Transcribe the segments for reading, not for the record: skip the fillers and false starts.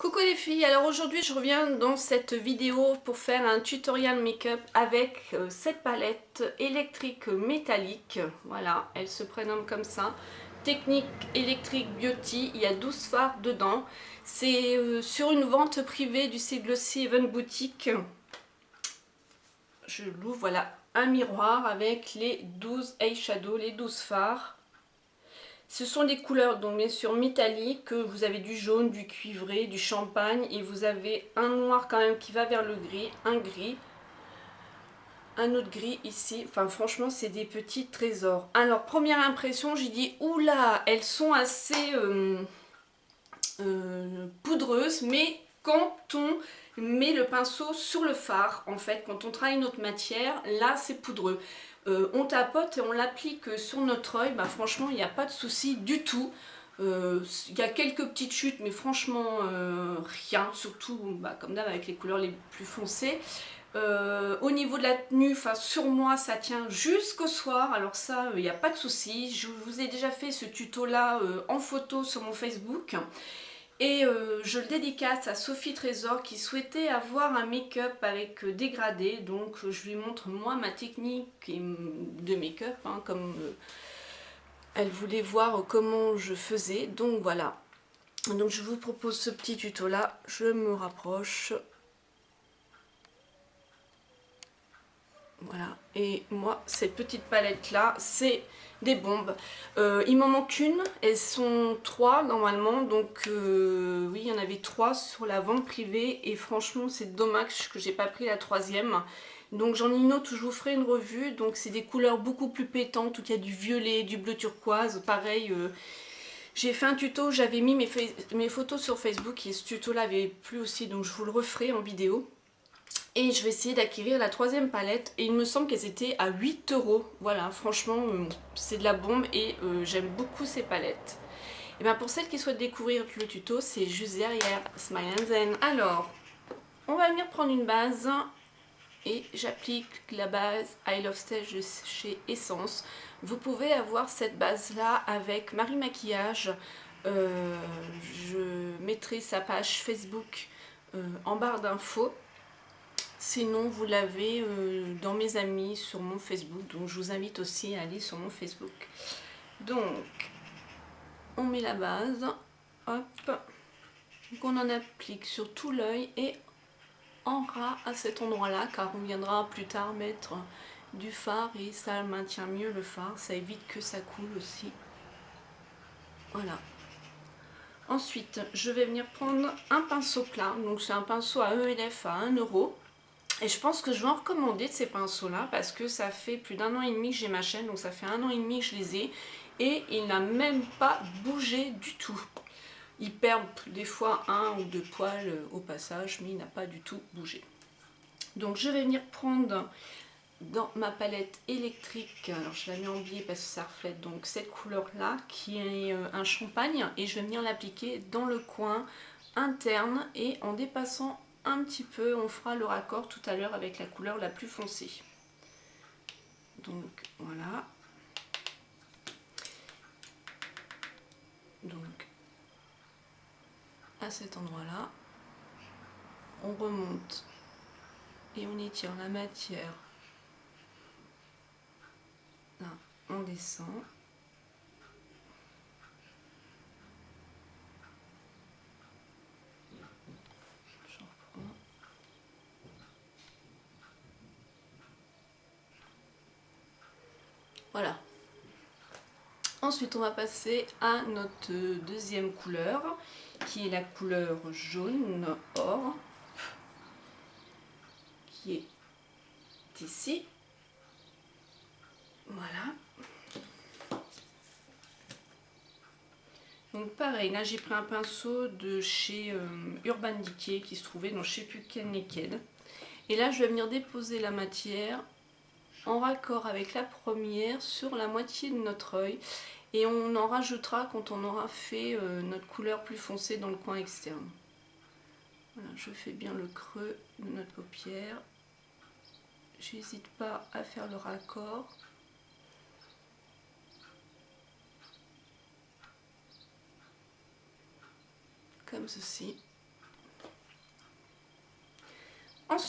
Coucou les filles, alors aujourd'hui je reviens dans cette vidéo pour faire un tutoriel make-up avec cette palette électrique métallique. Voilà, elle se prénomme comme ça. Technique électrique beauty, il y a 12 fards dedans. C'est sur une vente privée du site Glossy Even Boutique. Je l'ouvre, voilà, un miroir avec les 12 eyeshadows, les 12 fards. Ce sont des couleurs donc bien sûr métalliques, vous avez du jaune, du cuivré, du champagne et vous avez un noir quand même qui va vers le gris, un autre gris ici. Enfin franchement c'est des petits trésors. Alors première impression, j'ai dit oula, elles sont assez poudreuses, mais quand on met le pinceau sur le fard, en fait quand on travaille notre matière, là c'est poudreux. On tapote et on l'applique sur notre œil, bah franchement il n'y a pas de souci du tout. Il y a quelques petites chutes mais franchement rien, surtout bah, comme d'hab avec les couleurs les plus foncées. Au niveau de la tenue, sur moi ça tient jusqu'au soir, alors ça il n'y a pas de souci. Je vous ai déjà fait ce tuto là en photo sur mon Facebook. Et je le dédicace à Sophie Trésor qui souhaitait avoir un make-up avec dégradé. Donc je lui montre moi ma technique de make-up, hein, comme elle voulait voir comment je faisais. Donc voilà. Donc je vous propose ce petit tuto là. Je me rapproche. Voilà, et moi cette petite palette là c'est des bombes. Il m'en manque une, elles sont 3 normalement, donc oui il y en avait 3 sur la vente privée et franchement c'est dommage que j'ai pas pris la troisième. Donc j'en ai une autre où je vous ferai une revue, donc c'est des couleurs beaucoup plus pétantes, où il y a du violet, du bleu turquoise, pareil. J'ai fait un tuto, j'avais mis mes photos sur Facebook et ce tuto là avait plu aussi, donc je vous le referai en vidéo. Et je vais essayer d'acquérir la troisième palette. Et il me semble qu'elles étaient à 8 €. Voilà, franchement, c'est de la bombe et j'aime beaucoup ces palettes. Et bien pour celles qui souhaitent découvrir le tuto, c'est juste derrière Smile and Zen. Alors, on va venir prendre une base. Et j'applique la base I Love Stage de chez Essence. Vous pouvez avoir cette base là avec Marie Maquillage. Je mettrai sa page Facebook en barre d'infos. Sinon, vous l'avez dans mes amis sur mon Facebook. Donc, je vous invite aussi à aller sur mon Facebook. Donc, on met la base. Hop. Donc, on en applique sur tout l'œil et en ras à cet endroit-là. Car on viendra plus tard mettre du fard et ça maintient mieux le fard. Ça évite que ça coule aussi. Voilà. Ensuite, je vais venir prendre un pinceau plat. Donc, c'est un pinceau à ELF à 1 €. Et je pense que je vais en recommander de ces pinceaux là parce que ça fait plus d'1 an et demi que j'ai ma chaîne, donc ça fait 1 an et demi que je les ai et il n'a même pas bougé du tout. Il perd des fois 1 ou 2 poils au passage, mais il n'a pas du tout bougé. Donc je vais venir prendre dans ma palette électrique, alors je la mets en biais parce que ça reflète donc cette couleur là qui est un champagne et je vais venir l'appliquer dans le coin interne et en dépassant un petit peu, on fera le raccord tout à l'heure avec la couleur la plus foncée. Donc voilà. Donc à cet endroit-là, on remonte et on étire la matière. Là, on descend. Voilà. Ensuite, on va passer à notre deuxième couleur, qui est la couleur jaune or, qui est ici. Voilà. Donc pareil, là j'ai pris un pinceau de chez Urban Decay qui se trouvait dans je ne sais plus quel Naked. Et là je vais venir déposer la matière en raccord avec la première sur la moitié de notre œil et on en rajoutera quand on aura fait notre couleur plus foncée dans le coin externe. Voilà, je fais bien le creux de notre paupière, j'hésite pas à faire le raccord. Comme ceci.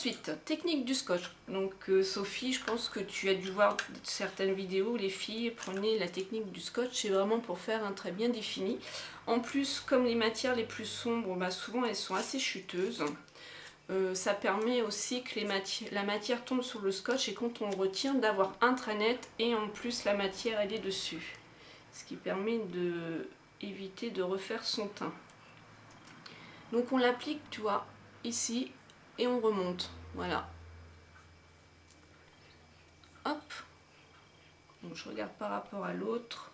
Ensuite, technique du scotch. Donc Sophie, je pense que tu as dû voir certaines vidéos où les filles prenaient la technique du scotch. C'est vraiment pour faire un trait bien défini. En plus, comme les matières les plus sombres, bah, souvent elles sont assez chuteuses. Ça permet aussi que la matière tombe sur le scotch et quand on retient d'avoir un trait net et en plus la matière elle est dessus. Ce qui permet d'éviter de refaire son teint. Donc on l'applique, tu vois, ici et on remonte. Voilà. Hop. Donc je regarde par rapport à l'autre.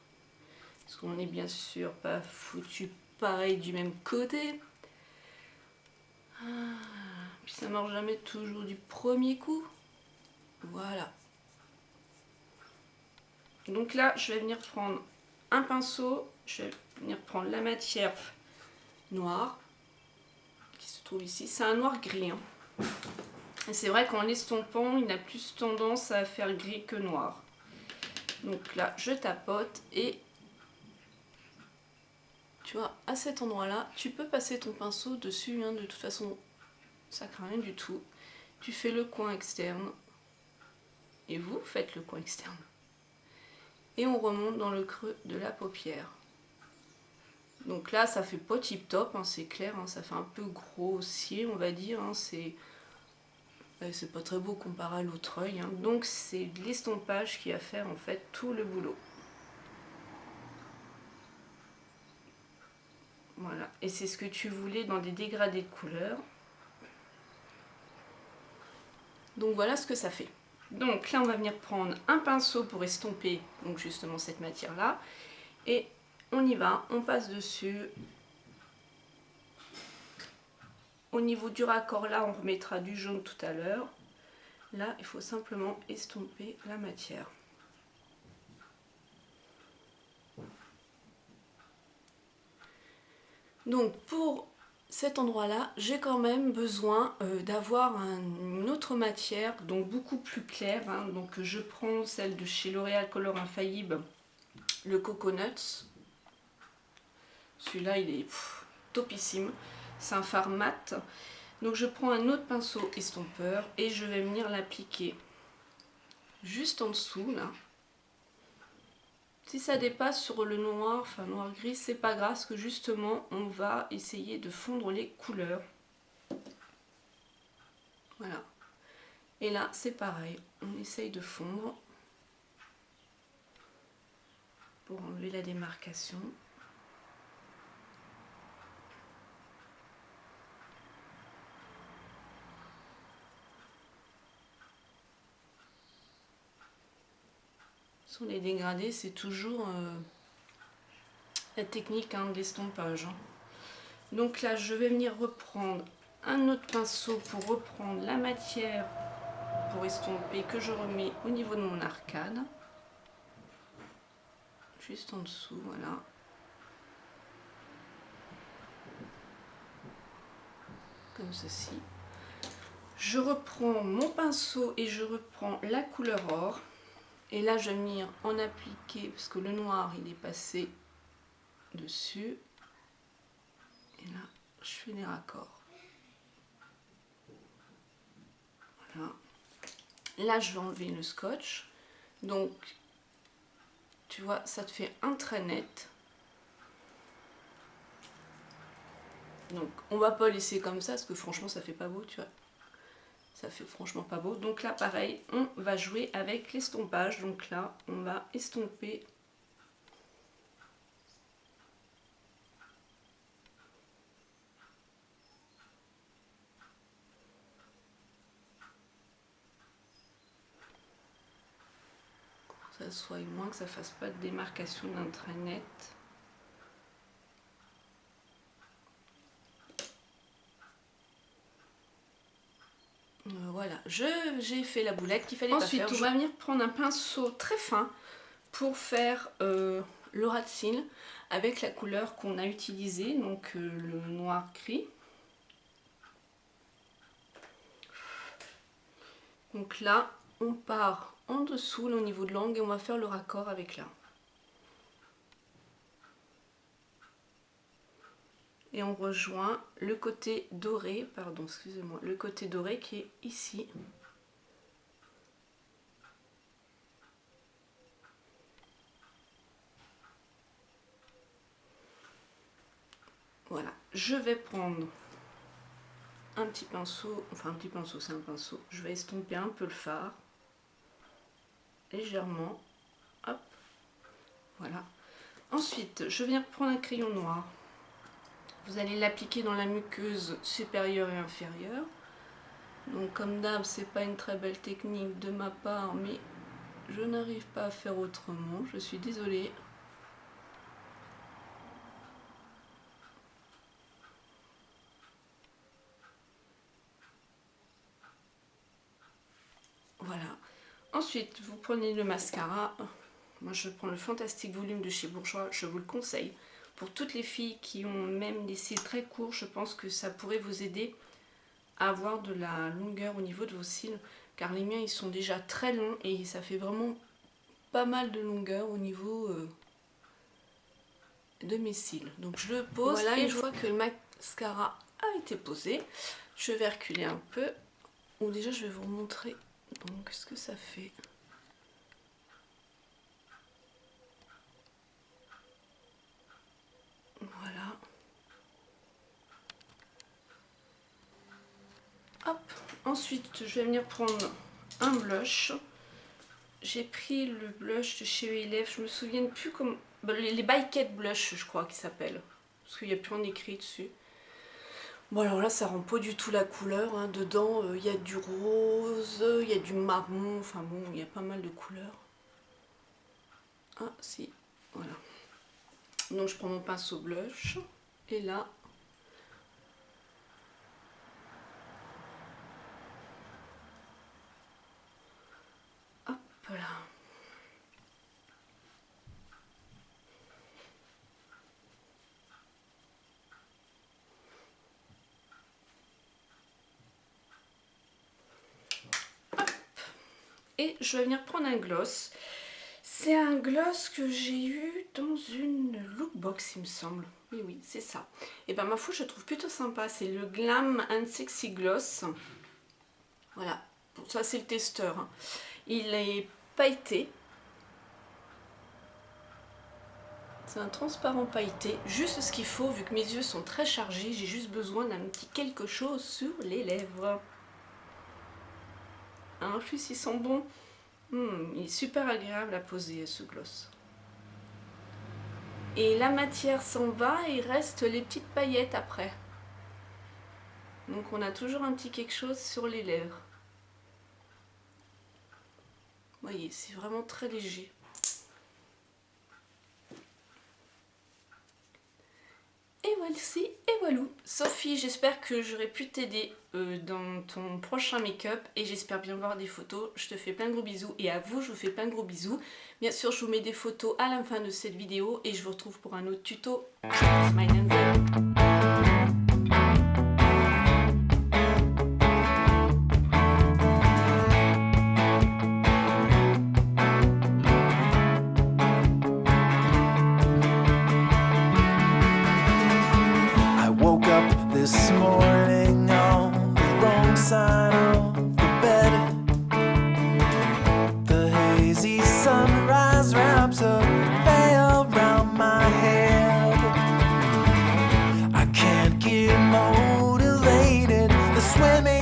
Parce qu'on est bien sûr pas foutu pareil du même côté. Puis ça marche jamais toujours du premier coup. Voilà. Donc là, je vais venir prendre un pinceau. Je vais venir prendre la matière noire qui se trouve ici. C'est un noir gris. Hein. Et c'est vrai qu'en l'estompant, il a plus tendance à faire gris que noir. Donc là, je tapote et tu vois, à cet endroit-là, tu peux passer ton pinceau dessus. Hein, de toute façon, ça craint rien du tout. Tu fais le coin externe et vous faites le coin externe. Et on remonte dans le creux de la paupière. Donc là, ça fait pas tip top, hein, c'est clair, hein, ça fait un peu grossier, on va dire. Hein, c'est pas très beau comparé à l'autre œil. Hein, donc c'est l'estompage qui va faire en fait tout le boulot. Voilà, et c'est ce que tu voulais dans des dégradés de couleurs. Donc voilà ce que ça fait. Donc là, on va venir prendre un pinceau pour estomper donc justement cette matière-là. Et on y va, on passe dessus. Au niveau du raccord, là, on remettra du jaune tout à l'heure. Là, il faut simplement estomper la matière. Donc pour cet endroit-là, j'ai quand même besoin d'avoir une autre matière, donc beaucoup plus claire. Hein. Donc je prends celle de chez L'Oréal Color Infaillible, le Coconuts. Celui-là, il est topissime. C'est un fard mat. Donc je prends un autre pinceau estompeur et je vais venir l'appliquer juste en dessous, là. Si ça dépasse sur le noir, enfin noir-gris, c'est pas grave, parce que justement, on va essayer de fondre les couleurs. Voilà. Et là, c'est pareil, on essaye de fondre pour enlever la démarcation. Sur les dégradés, c'est toujours la technique hein, de l'estompage. Hein. Donc là, je vais venir reprendre un autre pinceau pour reprendre la matière pour estomper que je remets au niveau de mon arcade. Juste en dessous, voilà. Comme ceci. Je reprends mon pinceau et je reprends la couleur or. Et là, je vais venir en appliquer, parce que le noir, il est passé dessus. Et là, je fais des raccords. Voilà. Là, je vais enlever le scotch. Donc, tu vois, ça te fait un trait net. Donc, on va pas laisser comme ça, parce que franchement, ça fait pas beau, tu vois. Ça fait franchement pas beau. Donc là, pareil, on va jouer avec l'estompage. Donc là, on va estomper. Que ça soit moins, que ça fasse pas de démarcation d'un trait net. Voilà, j'ai fait la boulette qu'il fallait pas faire. Ensuite, on va venir prendre un pinceau très fin pour faire le ras de cils avec la couleur qu'on a utilisée, donc le noir gris. Donc là, on part en dessous, là, au niveau de l'angle, et on va faire le raccord avec là. et on rejoint le côté doré, pardon, excusez-moi, le côté doré qui est ici. Voilà, je vais prendre un petit pinceau, enfin un petit pinceau, c'est un pinceau, je vais estomper un peu le fard, légèrement, hop, voilà. Ensuite, je viens prendre un crayon noir. Vous allez l'appliquer dans la muqueuse supérieure et inférieure. Donc comme d'hab, c'est pas une très belle technique de ma part, mais je n'arrive pas à faire autrement, je suis désolée. Voilà. Ensuite, vous prenez le mascara. Moi, je prends le Fantastic Volume de chez Bourjois, je vous le conseille. Pour toutes les filles qui ont même des cils très courts, je pense que ça pourrait vous aider à avoir de la longueur au niveau de vos cils. Car les miens, ils sont déjà très longs et ça fait vraiment pas mal de longueur au niveau de mes cils. Donc je le pose, voilà, et une fois que le mascara a été posé, je vais reculer un peu. Ou déjà, je vais vous montrer donc ce que ça fait. Voilà. Hop. Ensuite, je vais venir prendre un blush. J'ai pris le blush de chez Elef. Je me souviens plus comment... les By-Kate Blush, je crois qu'ils s'appellent. Parce qu'il n'y a plus en écrit dessus. Bon, alors là, ça rend pas du tout la couleur. Hein. Dedans, il y a du rose, il y a du marron. Enfin bon, il y a pas mal de couleurs. Ah, si. Voilà. Donc, je prends mon pinceau blush. Et là... Voilà. Hop. Et je vais venir prendre un gloss. C'est un gloss que j'ai eu dans une lookbox, il me semble. Oui, oui, c'est ça. Et ben ma foi, je trouve plutôt sympa. C'est le Glam and Sexy Gloss. Voilà. Bon, ça, c'est le testeur. Hein. Il est pailleté. C'est un transparent pailleté. Juste ce qu'il faut, vu que mes yeux sont très chargés. J'ai juste besoin d'un petit quelque chose sur les lèvres. En plus, ils sont bons. Il est super agréable à poser, ce gloss. Et la matière s'en va et il reste les petites paillettes après. Donc on a toujours un petit quelque chose sur les lèvres. Vous voyez, c'est vraiment très léger. Et voici, et voilà. Sophie, j'espère que j'aurai pu t'aider dans ton prochain make-up et j'espère bien voir des photos. Je te fais plein de gros bisous et à vous, je vous fais plein de gros bisous. Bien sûr, je vous mets des photos à la fin de cette vidéo et je vous retrouve pour un autre tuto. Smile and Zen. This morning on the wrong side of the bed, the hazy sunrise wraps a veil around my head. I can't get motivated, the swimming